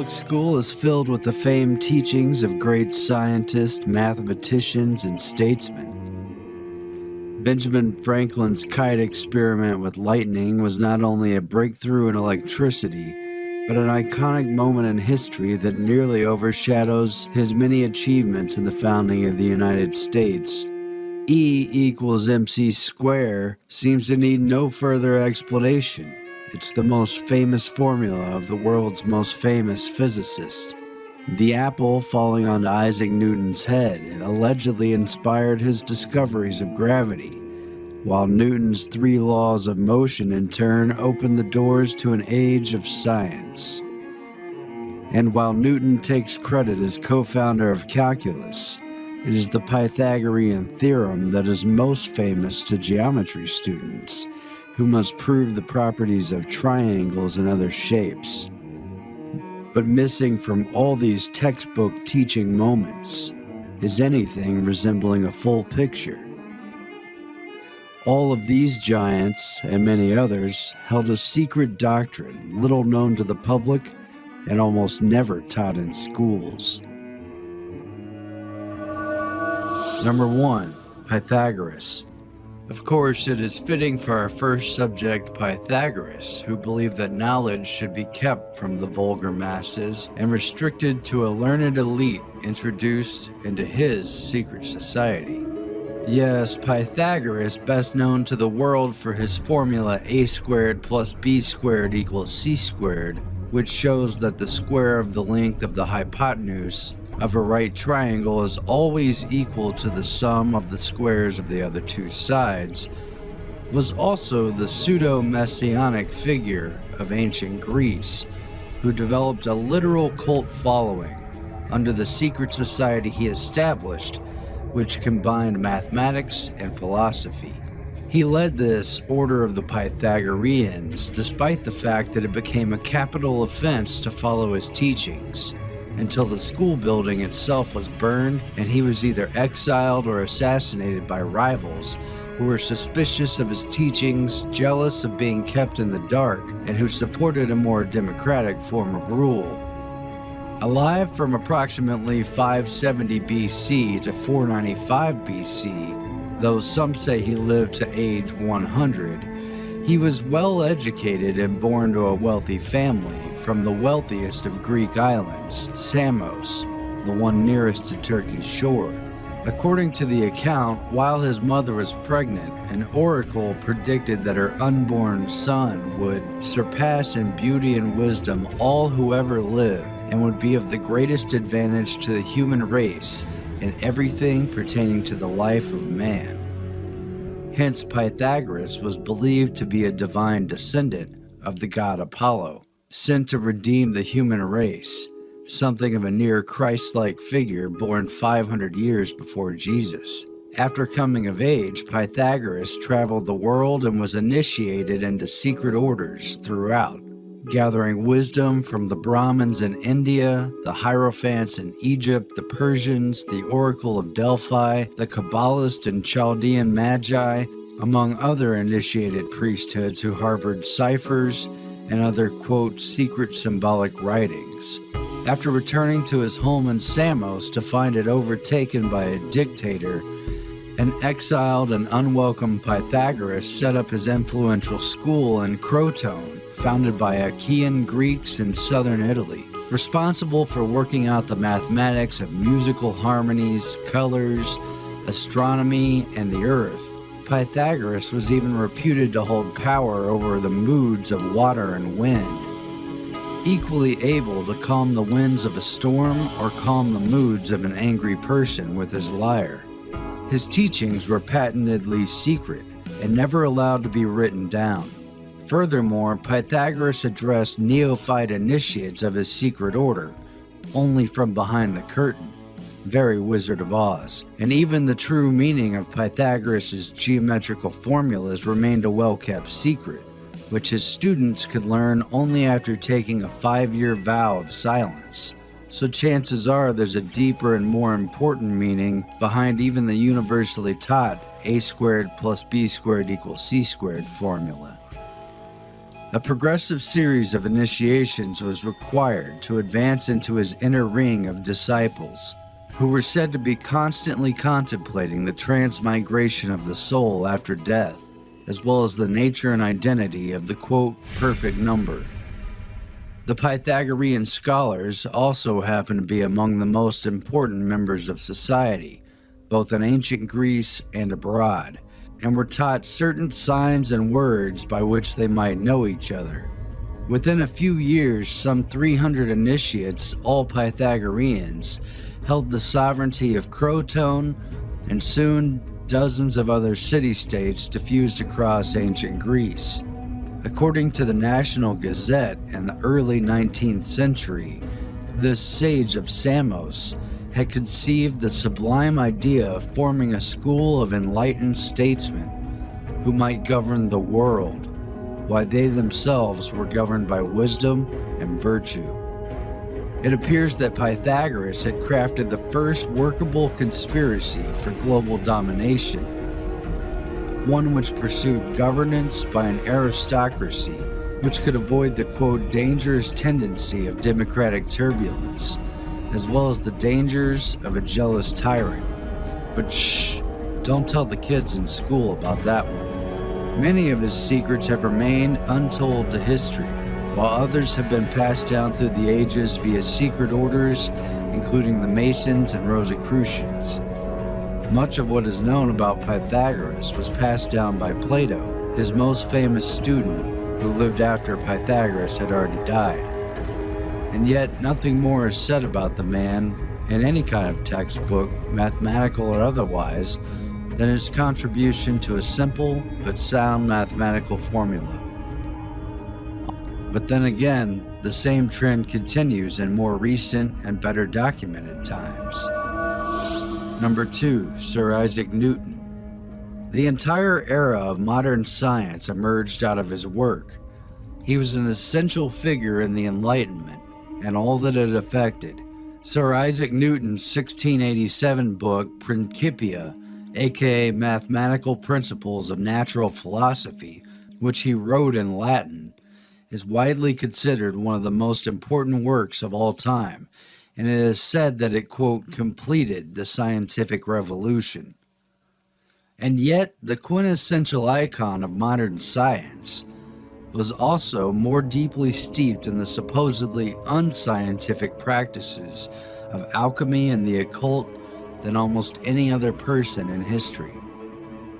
public school is filled with the famed teachings of great scientists, mathematicians, and statesmen. Benjamin Franklin's kite experiment with lightning was not only a breakthrough in electricity, but an iconic moment in history that nearly overshadows his many achievements in the founding of the United States. E equals mc squared seems to need no further explanation. It's the most famous formula of the world's most famous physicist. The apple falling onto Isaac Newton's head allegedly inspired his discoveries of gravity, while Newton's 3 laws of motion in turn opened the doors to an age of science. And while Newton takes credit as co-founder of calculus, it is the Pythagorean theorem that is most famous to geometry students, who must prove the properties of triangles and other shapes. But missing from all these textbook teaching moments is anything resembling a full picture. All of these giants, and many others, held a secret doctrine little known to the public and almost never taught in schools. Number 1. Pythagoras. Of course, it is fitting for our first subject, Pythagoras, who believed that knowledge should be kept from the vulgar masses and restricted to a learned elite introduced into his secret society. Yes, Pythagoras, best known to the world for his formula a squared plus b squared equals c squared, which shows that the square of the length of the hypotenuse of a right triangle is always equal to the sum of the squares of the other 2 sides, was also the pseudo-messianic figure of ancient Greece, who developed a literal cult following under the secret society he established, which combined mathematics and philosophy. He led this Order of the Pythagoreans despite the fact that it became a capital offense to follow his teachings, until the school building itself was burned and he was either exiled or assassinated by rivals who were suspicious of his teachings, jealous of being kept in the dark, and who supported a more democratic form of rule. Alive from approximately 570 BC to 495 BC, though some say he lived to age 100, he was well educated and born to a wealthy family from the wealthiest of Greek islands, Samos, the one nearest to Turkey's shore. According to the account, while his mother was pregnant, an oracle predicted that her unborn son would surpass in beauty and wisdom all who ever lived and would be of the greatest advantage to the human race in everything pertaining to the life of man. Hence, Pythagoras was believed to be a divine descendant of the god Apollo, sent to redeem the human race, something of a near Christ-like figure born 500 years before Jesus. After coming of age, Pythagoras traveled the world and was initiated into secret orders throughout, gathering wisdom from the Brahmins in India, the Hierophants in Egypt, the Persians, the Oracle of Delphi, the Kabbalist and Chaldean Magi, among other initiated priesthoods who harbored ciphers and other, quote, secret symbolic writings. After returning to his home in Samos to find it overtaken by a dictator, an exiled and unwelcome Pythagoras set up his influential school in Crotone, founded by Achaean Greeks in southern Italy, responsible for working out the mathematics of musical harmonies, colors, astronomy, and the earth. Pythagoras was even reputed to hold power over the moods of water and wind, equally able to calm the winds of a storm or calm the moods of an angry person with his lyre. His teachings were patently secret and never allowed to be written down. Furthermore, Pythagoras addressed neophyte initiates of his secret order only from behind the curtain, very Wizard of Oz, and even the true meaning of Pythagoras' geometrical formulas remained a well-kept secret, which his students could learn only after taking a 5-year vow of silence. So chances are there's a deeper and more important meaning behind even the universally taught a squared plus b squared equals c squared formula. A progressive series of initiations was required to advance into his inner ring of disciples, who were said to be constantly contemplating the transmigration of the soul after death, as well as the nature and identity of the, quote, perfect number. The Pythagorean scholars also happen to be among the most important members of society, both in ancient Greece and abroad, and were taught certain signs and words by which they might know each other. Within a few years, some 300 initiates, all Pythagoreans, held the sovereignty of Croton, and soon dozens of other city-states diffused across ancient Greece. According to the National Gazette in the early 19th century, this sage of Samos had conceived the sublime idea of forming a school of enlightened statesmen who might govern the world, while they themselves were governed by wisdom and virtue. It appears that Pythagoras had crafted the first workable conspiracy for global domination, one which pursued governance by an aristocracy which could avoid the, quote, dangerous tendency of democratic turbulence, as well as the dangers of a jealous tyrant. But shh, don't tell the kids in school about that one. Many of his secrets have remained untold to history, while others have been passed down through the ages via secret orders, including the Masons and Rosicrucians. Much of what is known about Pythagoras was passed down by Plato, his most famous student, who lived after Pythagoras had already died. And yet, nothing more is said about the man in any kind of textbook, mathematical or otherwise, than his contribution to a simple but sound mathematical formula. But then again, the same trend continues in more recent and better documented times. Number 2, Sir Isaac Newton. The entire era of modern science emerged out of his work. He was an essential figure in the Enlightenment and all that it affected. Sir Isaac Newton's 1687 book, Principia, aka Mathematical Principles of Natural Philosophy, which he wrote in Latin, is widely considered one of the most important works of all time, and it is said that it, quote, completed the scientific revolution. And yet, the quintessential icon of modern science was also more deeply steeped in the supposedly unscientific practices of alchemy and the occult than almost any other person in history.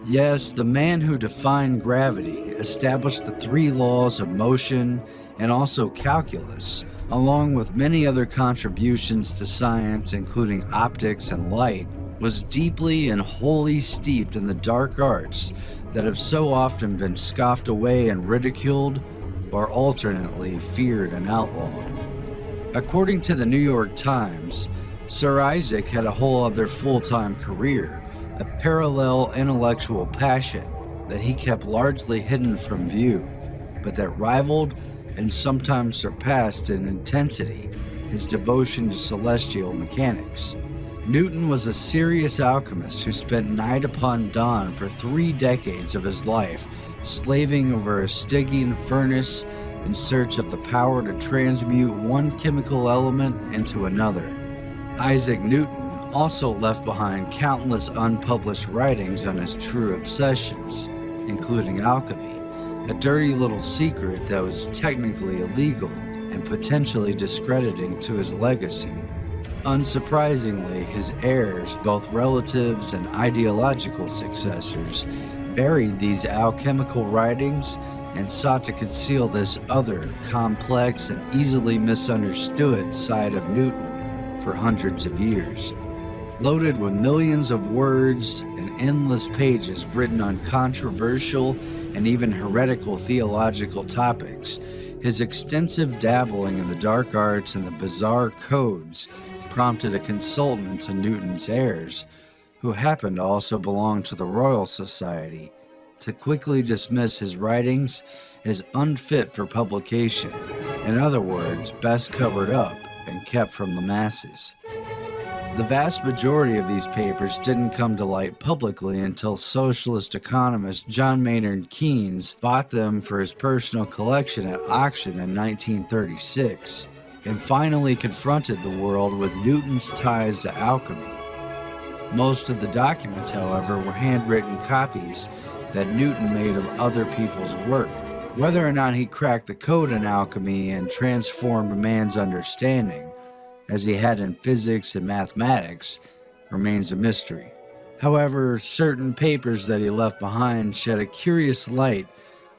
Yes, the man who defined gravity, established the 3 laws of motion, and also calculus, along with many other contributions to science, including optics and light, was deeply and wholly steeped in the dark arts that have so often been scoffed away and ridiculed, or alternately feared and outlawed. According to the New York Times, Sir Isaac had a whole other full-time career, a parallel intellectual passion that he kept largely hidden from view, but that rivaled and sometimes surpassed in intensity his devotion to celestial mechanics. Newton was a serious alchemist who spent night upon dawn for 3 decades of his life, slaving over a Stygian furnace in search of the power to transmute one chemical element into another. Isaac Newton also left behind countless unpublished writings on his true obsessions, including alchemy, a dirty little secret that was technically illegal and potentially discrediting to his legacy. Unsurprisingly, his heirs, both relatives and ideological successors, buried these alchemical writings and sought to conceal this other, complex and easily misunderstood side of Newton for hundreds of years. Loaded with millions of words and endless pages written on controversial and even heretical theological topics, his extensive dabbling in the dark arts and the bizarre codes prompted a consultant to Newton's heirs, who happened to also belong to the Royal Society, to quickly dismiss his writings as unfit for publication, in other words, best covered up and kept from the masses. The vast majority of these papers didn't come to light publicly until socialist economist John Maynard Keynes bought them for his personal collection at auction in 1936, and finally confronted the world with Newton's ties to alchemy. Most of the documents, however, were handwritten copies that Newton made of other people's work. Whether or not he cracked the code in alchemy and transformed man's understanding, as he had in physics and mathematics, remains a mystery. However, certain papers that he left behind shed a curious light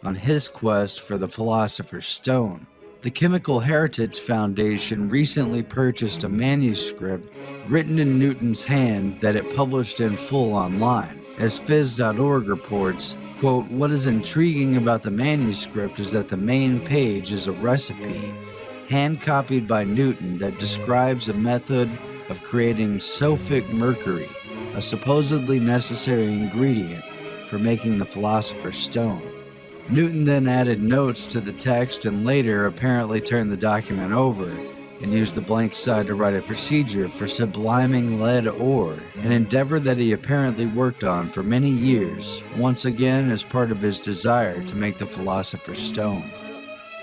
on his quest for the Philosopher's Stone. The Chemical Heritage Foundation recently purchased a manuscript written in Newton's hand that it published in full online. As phys.org reports, quote, "What is intriguing about the manuscript is that the main page is a recipe, hand-copied by Newton, that describes a method of creating sulfuric mercury, a supposedly necessary ingredient for making the Philosopher's Stone." Newton then added notes to the text and later apparently turned the document over and used the blank side to write a procedure for subliming lead ore, an endeavor that he apparently worked on for many years, once again as part of his desire to make the Philosopher's Stone.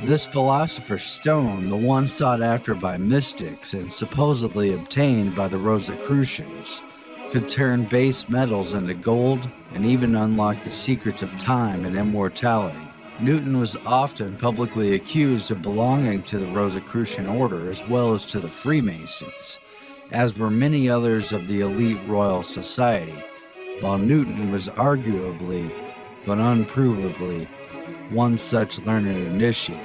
This Philosopher's Stone, the one sought after by mystics and supposedly obtained by the Rosicrucians, could turn base metals into gold and even unlock the secrets of time and immortality. Newton was often publicly accused of belonging to the Rosicrucian order as well as to the Freemasons, as were many others of the elite Royal Society, while Newton was arguably, but unprovably, one such learned initiate.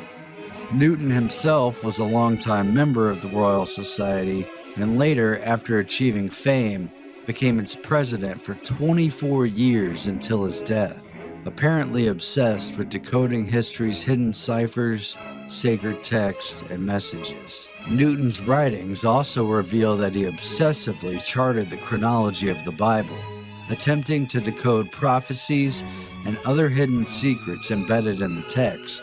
Newton himself was a longtime member of the Royal Society, and later, after achieving fame, became its president for 24 years until his death, apparently obsessed with decoding history's hidden ciphers, sacred texts, and messages. Newton's writings also reveal that he obsessively charted the chronology of the Bible, attempting to decode prophecies and other hidden secrets embedded in the text.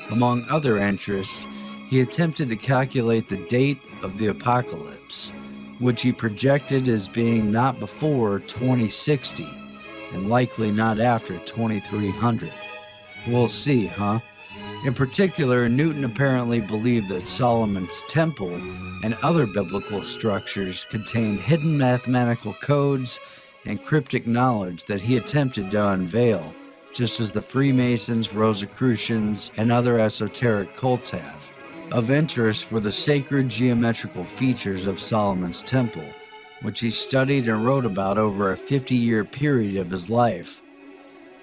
Among other interests, he attempted to calculate the date of the apocalypse, which he projected as being not before 2060 and likely not after 2300. We'll see, huh? In particular, Newton apparently believed that Solomon's Temple and other biblical structures contained hidden mathematical codes and cryptic knowledge that he attempted to unveil, just as the Freemasons, Rosicrucians, and other esoteric cults have. Of interest were the sacred geometrical features of Solomon's Temple, which he studied and wrote about over a 50-year period of his life.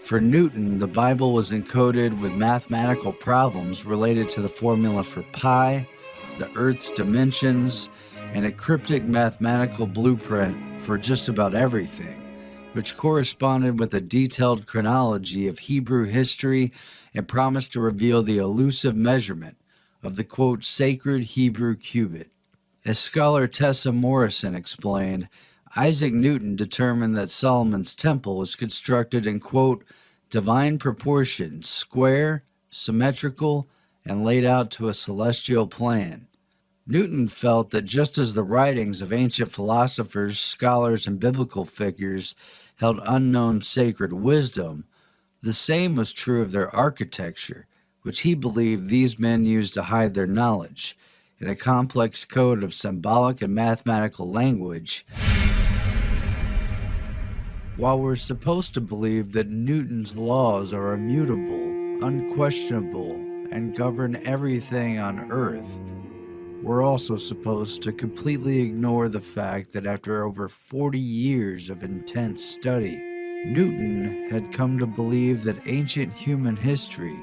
For Newton, the Bible was encoded with mathematical problems related to the formula for pi, the Earth's dimensions, and a cryptic mathematical blueprint for just about everything, which corresponded with a detailed chronology of Hebrew history and promised to reveal the elusive measurement of the, quote, sacred Hebrew cubit. As scholar Tessa Morrison explained, Isaac Newton determined that Solomon's Temple was constructed in, quote, divine proportions, square, symmetrical, and laid out to a celestial plan. Newton felt that just as the writings of ancient philosophers, scholars, and biblical figures held unknown sacred wisdom, the same was true of their architecture, which he believed these men used to hide their knowledge, in a complex code of symbolic and mathematical language. While we're supposed to believe that Newton's laws are immutable, unquestionable, and govern everything on Earth, we're also supposed to completely ignore the fact that after over 40 years of intense study, Newton had come to believe that ancient human history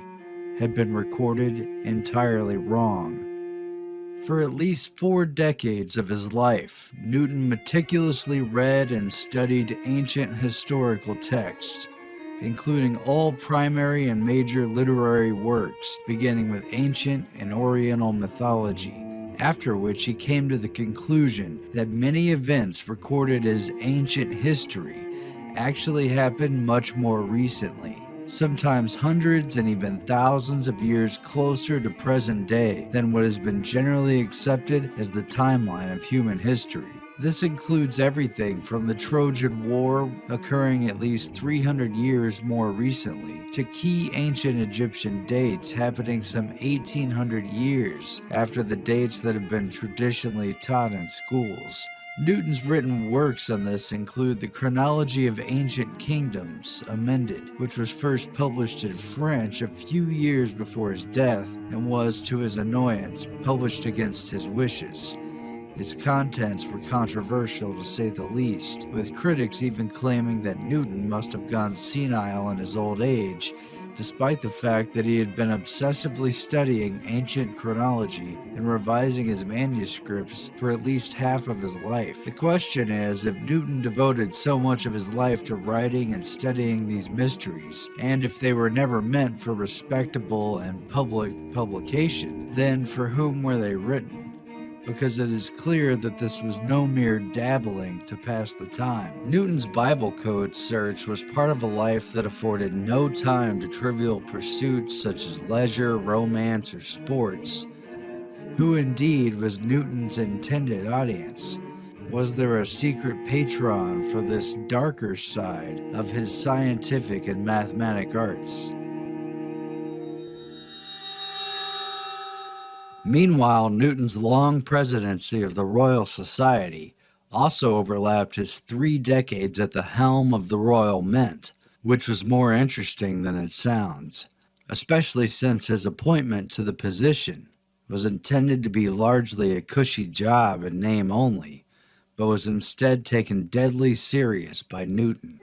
had been recorded entirely wrong. For at least 4 decades of his life, Newton meticulously read and studied ancient historical texts, including all primary and major literary works, beginning with ancient and Oriental mythology, after which he came to the conclusion that many events recorded as ancient history actually happened much more recently, sometimes hundreds and even thousands of years closer to present day than what has been generally accepted as the timeline of human history. This includes everything from the Trojan War, occurring at least 300 years more recently, to key ancient Egyptian dates happening some 1800 years after the dates that have been traditionally taught in schools. Newton's written works on this include The Chronology of Ancient Kingdoms, amended, which was first published in French a few years before his death and was, to his annoyance, published against his wishes. Its contents were controversial to say the least, with critics even claiming that Newton must have gone senile in his old age, despite the fact that he had been obsessively studying ancient chronology and revising his manuscripts for at least half of his life. The question is, if Newton devoted so much of his life to writing and studying these mysteries, and if they were never meant for respectable and public publication, then for whom were they written? Because it is clear that this was no mere dabbling to pass the time. Newton's Bible code search was part of a life that afforded no time to trivial pursuits such as leisure, romance, or sports. Who indeed was Newton's intended audience? Was there a secret patron for this darker side of his scientific and mathematic arts? Meanwhile, Newton's long presidency of the Royal Society also overlapped his 3 decades at the helm of the Royal Mint, which was more interesting than it sounds, especially since his appointment to the position was intended to be largely a cushy job in name only, but was instead taken deadly serious by Newton.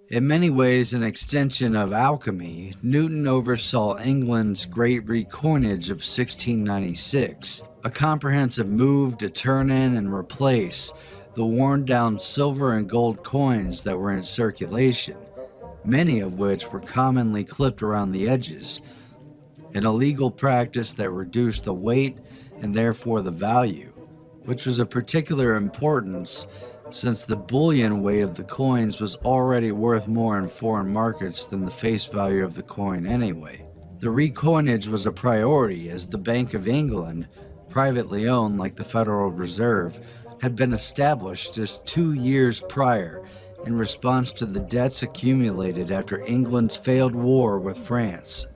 In many ways an extension of alchemy, Newton oversaw England's Great Recoinage of 1696, a comprehensive move to turn in and replace the worn-down silver and gold coins that were in circulation, many of which were commonly clipped around the edges, an illegal practice that reduced the weight and therefore the value, which was of particular importance since the bullion weight of the coins was already worth more in foreign markets than the face value of the coin anyway. The recoinage was a priority as the Bank of England, privately owned like the Federal Reserve, had been established just 2 years prior in response to the debts accumulated after England's failed war with France.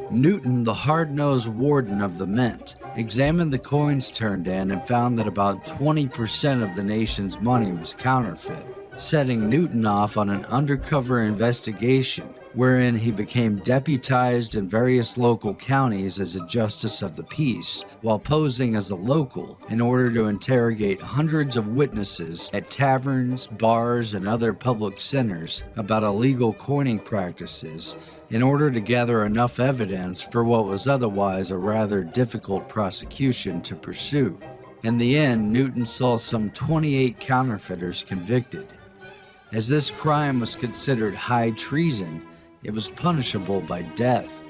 Newton, the hard-nosed warden of the mint, examined the coins turned in and found that about 20% of the nation's money was counterfeit, setting Newton off on an undercover investigation wherein he became deputized in various local counties as a justice of the peace, while posing as a local in order to interrogate hundreds of witnesses at taverns, bars, and other public centers about illegal coining practices in order to gather enough evidence for what was otherwise a rather difficult prosecution to pursue. In the end, Newton saw some 28 counterfeiters convicted. As this crime was considered high treason, it was punishable by death,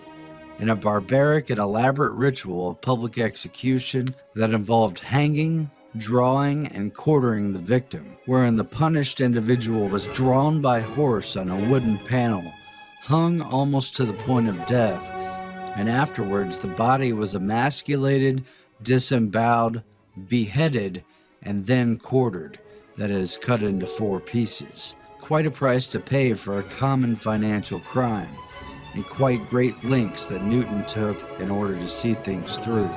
in a barbaric and elaborate ritual of public execution that involved hanging, drawing, and quartering the victim, wherein the punished individual was drawn by horse on a wooden panel, hung almost to the point of death, and afterwards the body was emasculated, disemboweled, beheaded, and then quartered, that is, cut into 4 pieces. Quite a price to pay for a common financial crime, and quite great lengths that Newton took in order to see things through.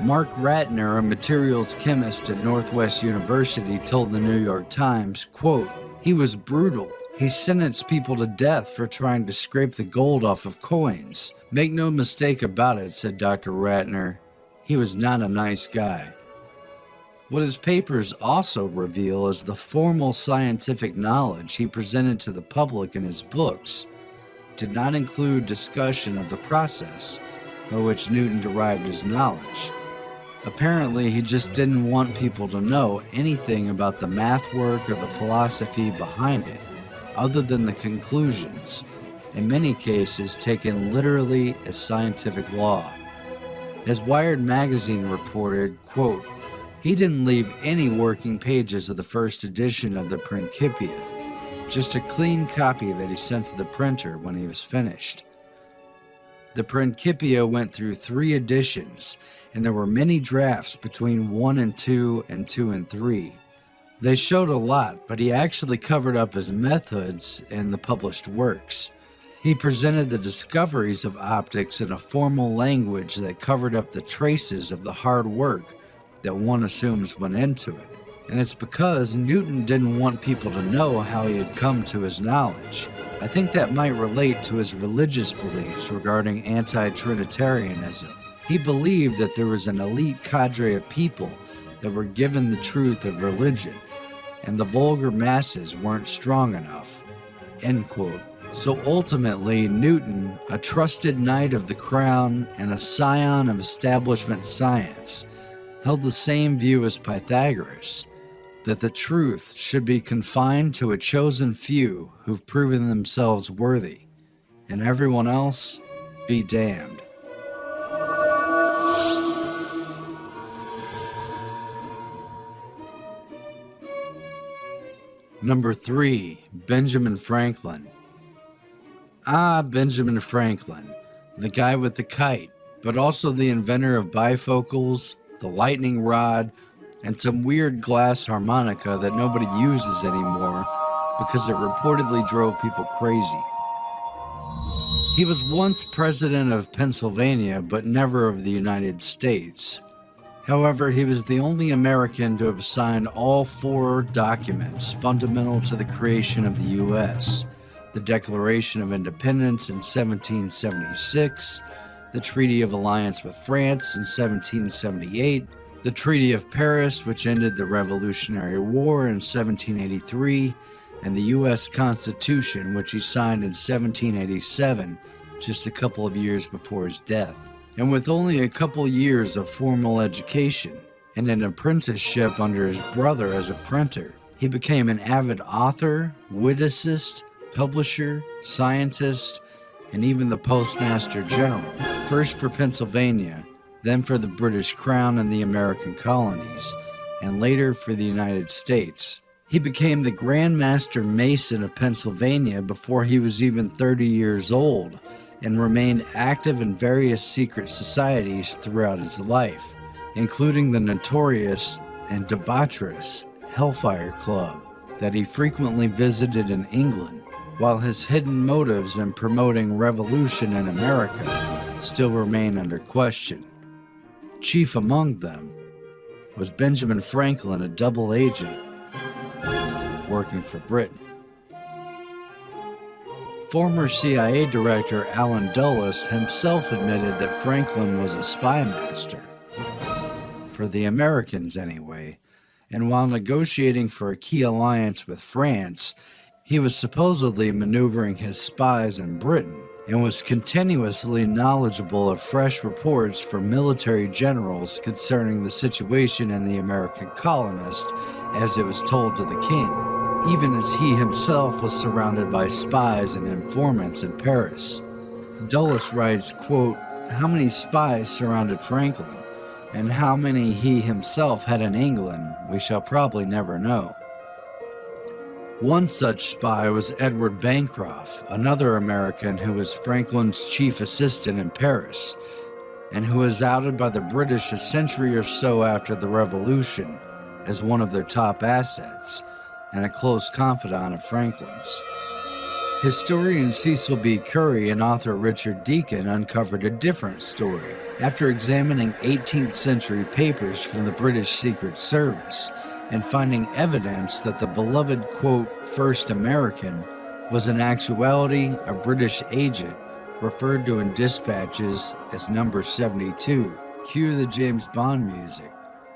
Mark Ratner, a materials chemist at Northwest University, told the New York Times, quote, "He was brutal. He sentenced people to death for trying to scrape the gold off of coins. Make no mistake about it," said Dr. Ratner, "he was not a nice guy." What his papers also reveal is the formal scientific knowledge he presented to the public in his books did not include discussion of the process by which Newton derived his knowledge. Apparently, he just didn't want people to know anything about the math work or the philosophy behind it, other than the conclusions, in many cases taken literally as scientific law. As Wired magazine reported, quote, "He didn't leave any working pages of the first edition of the Principia, just a clean copy that he sent to the printer when he was finished." The Principia went through 3 editions, and there were many drafts between 1 and 2 and 2 and 3. They showed a lot, but he actually covered up his methods in the published works. He presented the discoveries of optics in a formal language that covered up the traces of the hard work that one assumes went into it. And it's because Newton didn't want people to know how he had come to his knowledge. I think that might relate to his religious beliefs regarding anti-Trinitarianism. He believed that there was an elite cadre of people that were given the truth of religion, and the vulgar masses weren't strong enough. End quote. So ultimately, Newton, a trusted knight of the crown and a scion of establishment science, held the same view as Pythagoras, that the truth should be confined to a chosen few who've proven themselves worthy, and everyone else be damned. Number 3, Benjamin Franklin. Benjamin Franklin, the guy with the kite, but also the inventor of bifocals, the lightning rod, and some weird glass harmonica that nobody uses anymore because it reportedly drove people crazy. He was once president of Pennsylvania, but never of the United States. However, he was the only American to have signed all 4 documents fundamental to the creation of the U.S. The Declaration of Independence in 1776, the Treaty of Alliance with France in 1778, the Treaty of Paris, which ended the Revolutionary War in 1783, and the U.S. Constitution, which he signed in 1787, just a couple of years before his death. And with only a couple years of formal education and an apprenticeship under his brother as a printer, he became an avid author, witticist, publisher, scientist, and even the Postmaster General, first for Pennsylvania, then for the British Crown and the American colonies, and later for the United States. He became the Grand Master Mason of Pennsylvania before he was even 30 years old, and remained active in various secret societies throughout his life, including the notorious and debaucherous Hellfire Club that he frequently visited in England, while his hidden motives in promoting revolution in America still remain under question. Chief among them was Benjamin Franklin, a double agent working for Britain. Former CIA Director Allen Dulles himself admitted that Franklin was a spy master, for the Americans anyway, and while negotiating for a key alliance with France, he was supposedly maneuvering his spies in Britain and was continuously knowledgeable of fresh reports from military generals concerning the situation in the American colonists as it was told to the king, even as he himself was surrounded by spies and informants in Paris. Dulles writes, quote, "How many spies surrounded Franklin, and how many he himself had in England, we shall probably never know." One such spy was Edward Bancroft, another American who was Franklin's chief assistant in Paris, and who was outed by the British a century or so after the Revolution as one of their top assets, and a close confidant of Franklin's. Historian Cecil B. Curry and author Richard Deacon uncovered a different story after examining 18th century papers from the British Secret Service and finding evidence that the beloved, quote, first American was in actuality a British agent referred to in dispatches as number 72. Cue the James Bond music.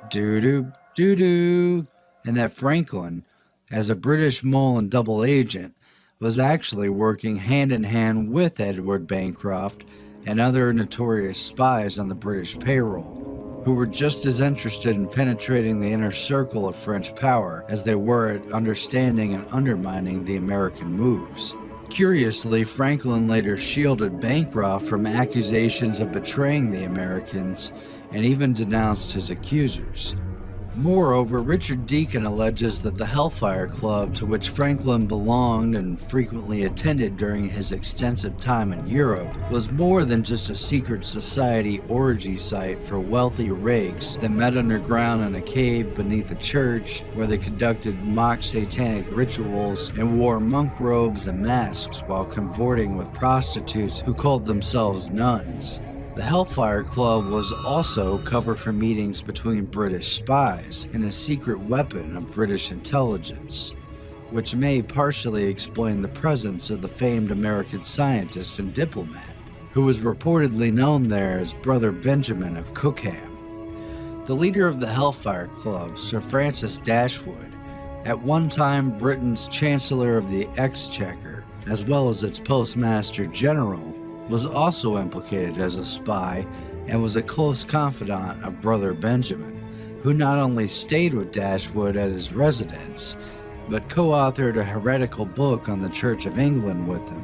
Doo-doo, doo-doo. And that Franklin, as a British mole and double agent, was actually working hand-in-hand with Edward Bancroft and other notorious spies on the British payroll, who were just as interested in penetrating the inner circle of French power as they were at understanding and undermining the American moves. Curiously, Franklin later shielded Bancroft from accusations of betraying the Americans and even denounced his accusers. Moreover, Richard Deacon alleges that the Hellfire Club, to which Franklin belonged and frequently attended during his extensive time in Europe, was more than just a secret society orgy site for wealthy rakes that met underground in a cave beneath a church where they conducted mock satanic rituals and wore monk robes and masks while cavorting with prostitutes who called themselves nuns. The Hellfire Club was also cover for meetings between British spies and a secret weapon of British intelligence, which may partially explain the presence of the famed American scientist and diplomat, who was reportedly known there as Brother Benjamin of Cookham. The leader of the Hellfire Club, Sir Francis Dashwood, at one time Britain's Chancellor of the Exchequer, as well as its Postmaster General, was also implicated as a spy and was a close confidant of Brother Benjamin, who not only stayed with Dashwood at his residence, but co-authored a heretical book on the Church of England with him.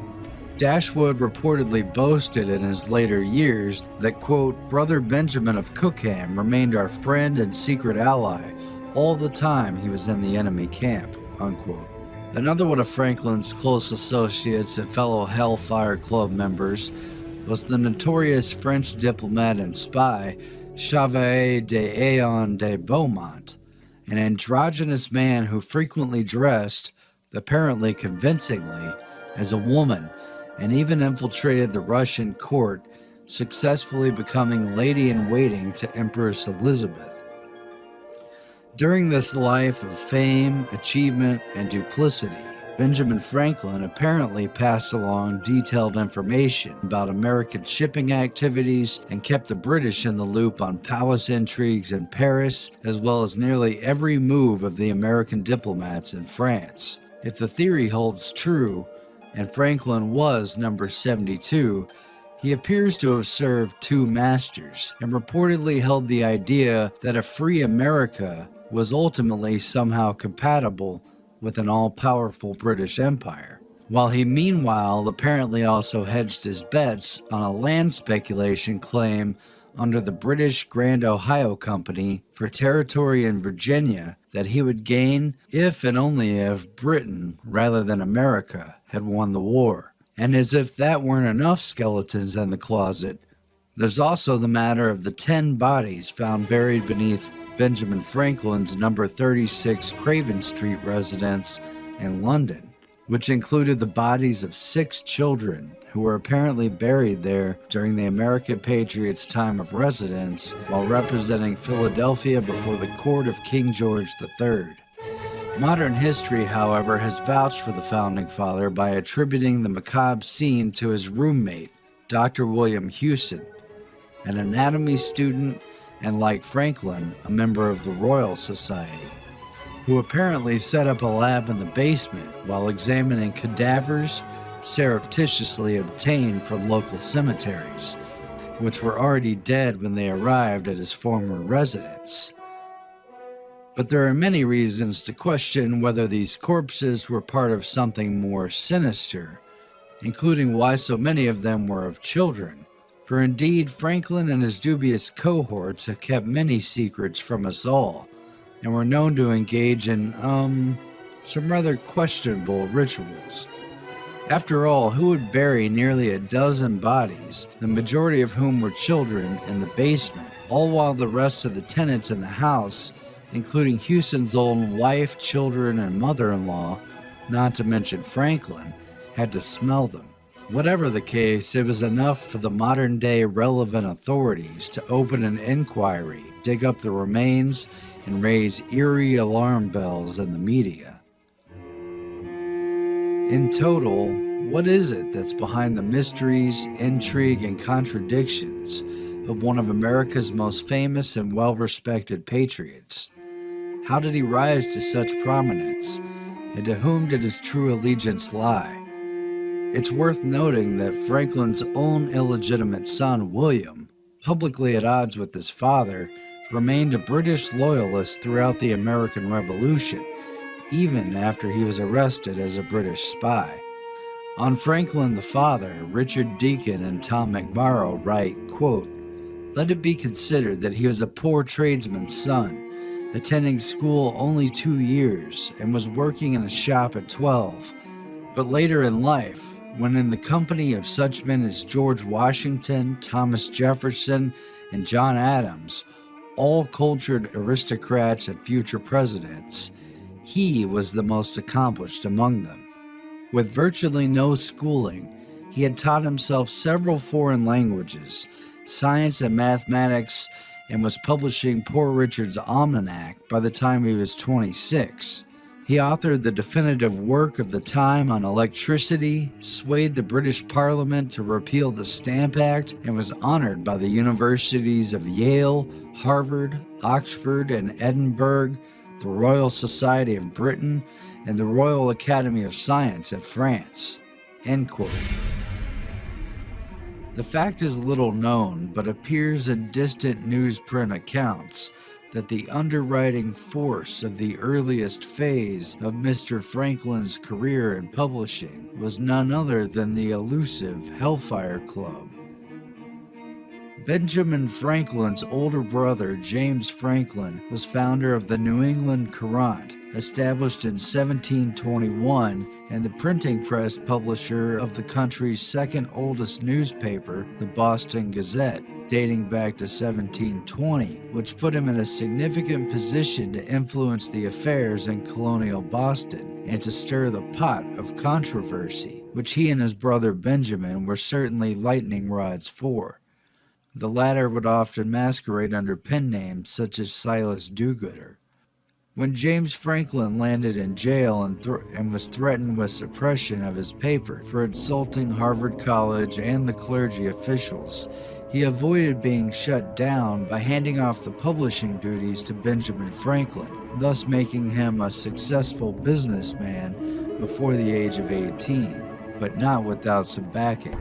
Dashwood reportedly boasted in his later years that, quote, Brother Benjamin of Cookham remained our friend and secret ally all the time he was in the enemy camp, unquote. Another one of Franklin's close associates and fellow Hellfire Club members was the notorious French diplomat and spy Chevalier d'Aon de Beaumont, an androgynous man who frequently dressed, apparently convincingly, as a woman and even infiltrated the Russian court, successfully becoming lady-in-waiting to Empress Elizabeth. During this life of fame, achievement, and duplicity, Benjamin Franklin apparently passed along detailed information about American shipping activities and kept the British in the loop on palace intrigues in Paris, as well as nearly every move of the American diplomats in France. If the theory holds true, and Franklin was number 72, he appears to have served two masters and reportedly held the idea that a free America was ultimately somehow compatible with an all-powerful British Empire, while he meanwhile apparently also hedged his bets on a land speculation claim under the British Grand Ohio Company for territory in Virginia that he would gain if and only if Britain, rather than America, had won the war. And as if that weren't enough skeletons in the closet, there's also the matter of the 10 bodies found buried beneath Benjamin Franklin's number 36 Craven Street residence in London, which included the bodies of 6 children who were apparently buried there during the American Patriots' time of residence while representing Philadelphia before the court of King George III. Modern history, however, has vouched for the Founding Father by attributing the macabre scene to his roommate, Dr. William Hewson, an anatomy student and, like Franklin, a member of the Royal Society, who apparently set up a lab in the basement while examining cadavers surreptitiously obtained from local cemeteries, which were already dead when they arrived at his former residence. But there are many reasons to question whether these corpses were part of something more sinister, including why so many of them were of children. For indeed, Franklin and his dubious cohorts have kept many secrets from us all, and were known to engage in, some rather questionable rituals. After all, who would bury nearly a dozen bodies, the majority of whom were children, in the basement, all while the rest of the tenants in the house, including Hewson's own wife, children, and mother-in-law, not to mention Franklin, had to smell them? Whatever the case, it was enough for the modern-day relevant authorities to open an inquiry, dig up the remains, and raise eerie alarm bells in the media. In total, what is it that's behind the mysteries, intrigue, and contradictions of one of America's most famous and well-respected patriots? How did he rise to such prominence, and to whom did his true allegiance lie? It's worth noting that Franklin's own illegitimate son, William, publicly at odds with his father, remained a British loyalist throughout the American Revolution, even after he was arrested as a British spy. On Franklin the father, Richard Deacon and Tom McMorrow write, quote, "Let it be considered that he was a poor tradesman's son, attending school only 2 years, and was working in a shop at 12. But later in life, when in the company of such men as George Washington, Thomas Jefferson, and John Adams, all cultured aristocrats and future presidents, he was the most accomplished among them. With virtually no schooling, he had taught himself several foreign languages, science and mathematics, and was publishing Poor Richard's Almanac by the time he was 26. He authored the definitive work of the time on electricity, swayed the British Parliament to repeal the Stamp Act, and was honored by the universities of Yale, Harvard, Oxford, and Edinburgh, the Royal Society of Britain, and the Royal Academy of Science in France." End quote. The fact is little known, but appears in distant newsprint accounts that the underwriting force of the earliest phase of Mr. Franklin's career in publishing was none other than the elusive Hellfire Club. Benjamin Franklin's older brother, James Franklin, was founder of the New England Courant, established in 1721, and the printing press publisher of the country's second oldest newspaper, the Boston Gazette, dating back to 1720, which put him in a significant position to influence the affairs in colonial Boston and to stir the pot of controversy, which he and his brother Benjamin were certainly lightning rods for. The latter would often masquerade under pen names such as Silas Do-Gooder. When James Franklin landed in jail and was threatened with suppression of his paper for insulting Harvard College and the clergy officials, he avoided being shut down by handing off the publishing duties to Benjamin Franklin, thus making him a successful businessman before the age of 18, but not without some backing.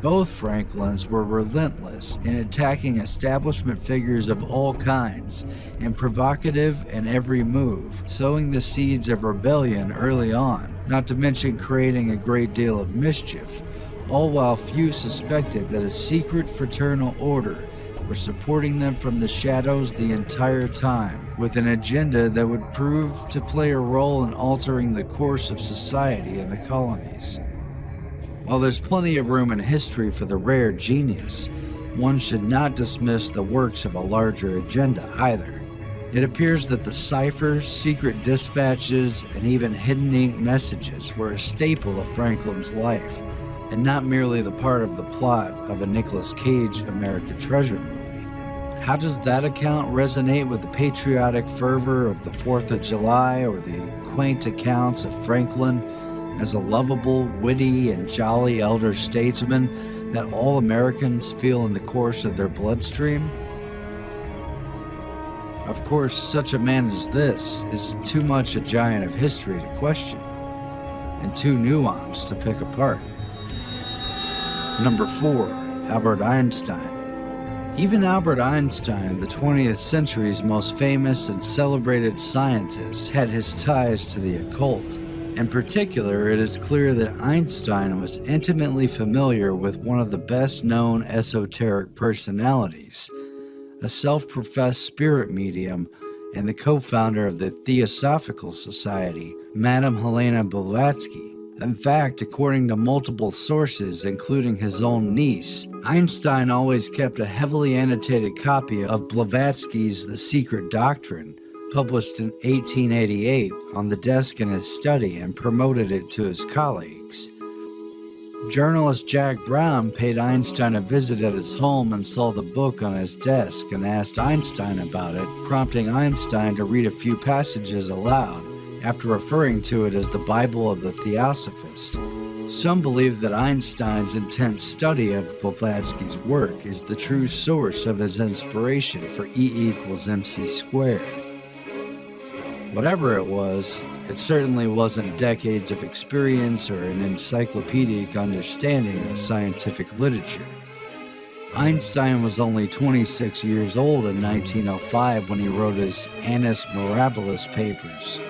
Both Franklins were relentless in attacking establishment figures of all kinds and provocative in every move, sowing the seeds of rebellion early on, not to mention creating a great deal of mischief, all while few suspected that a secret fraternal order were supporting them from the shadows the entire time, with an agenda that would prove to play a role in altering the course of society in the colonies. While there's plenty of room in history for the rare genius, one should not dismiss the works of a larger agenda either. It appears that the ciphers, secret dispatches, and even hidden ink messages were a staple of Franklin's life, and not merely the part of the plot of a Nicolas Cage American Treasure movie. How does that account resonate with the patriotic fervor of the 4th of July or the quaint accounts of Franklin as a lovable, witty, and jolly elder statesman that all Americans feel in the course of their bloodstream? Of course, such a man as this is too much a giant of history to question, and too nuanced to pick apart. Number 4, Albert Einstein. Even Albert Einstein, the 20th century's most famous and celebrated scientist, had his ties to the occult. In particular, it is clear that Einstein was intimately familiar with one of the best-known esoteric personalities, a self-professed spirit medium and the co-founder of the Theosophical Society, Madame Helena Blavatsky. In fact, according to multiple sources, including his own niece, Einstein always kept a heavily annotated copy of Blavatsky's The Secret Doctrine, published in 1888, on the desk in his study and promoted it to his colleagues. Journalist Jack Brown paid Einstein a visit at his home and saw the book on his desk and asked Einstein about it, prompting Einstein to read a few passages aloud, after referring to it as the Bible of the Theosophist. Some believe that Einstein's intense study of Blavatsky's work is the true source of his inspiration for E=mc². Whatever it was, it certainly wasn't decades of experience or an encyclopedic understanding of scientific literature. Einstein was only 26 years old in 1905 when he wrote his Annus Mirabilis papers,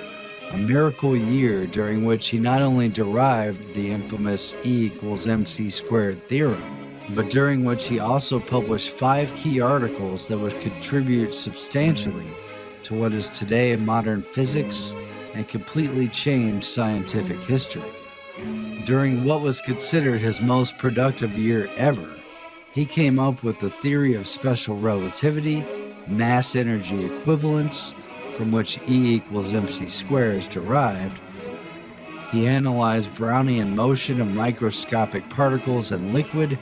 a miracle year during which he not only derived the infamous E=mc² theorem, but during which he also published 5 key articles that would contribute substantially to what is today modern physics and completely changed scientific history. During what was considered his most productive year ever, he came up with the theory of special relativity, mass energy equivalence, from which E equals mc squared is derived. He analyzed Brownian motion of microscopic particles in liquid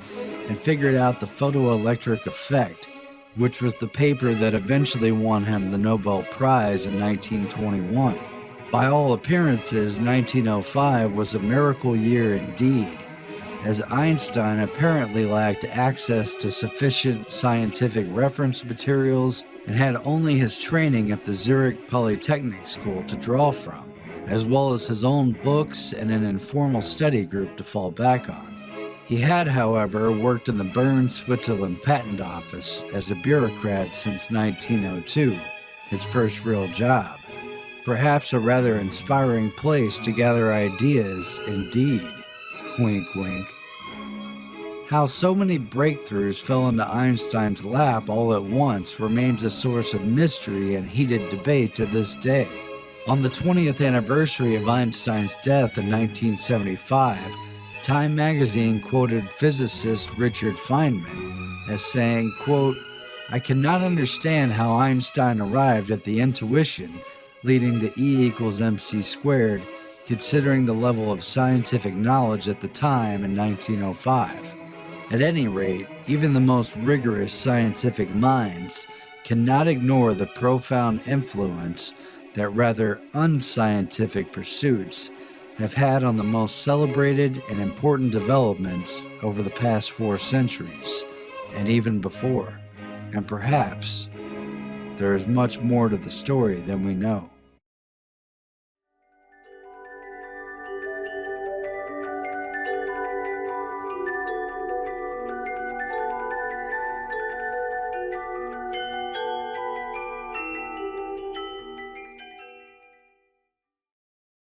and figured out the photoelectric effect, which was the paper that eventually won him the Nobel Prize in 1921. By all appearances, 1905 was a miracle year indeed, as Einstein apparently lacked access to sufficient scientific reference materials and had only his training at the Zurich Polytechnic School to draw from, as well as his own books and an informal study group to fall back on. He had, however, worked in the Bern, Switzerland Patent Office as a bureaucrat since 1902, his first real job. Perhaps a rather inspiring place to gather ideas, indeed. Wink, wink. How so many breakthroughs fell into Einstein's lap all at once remains a source of mystery and heated debate to this day. On the 20th anniversary of Einstein's death in 1975, Time magazine quoted physicist Richard Feynman as saying, quote, "I cannot understand how Einstein arrived at the intuition leading to E equals mc squared, considering the level of scientific knowledge at the time in 1905. At any rate, even the most rigorous scientific minds cannot ignore the profound influence that rather unscientific pursuits have had on the most celebrated and important developments over the past 4 centuries, and even before. And perhaps there is much more to the story than we know."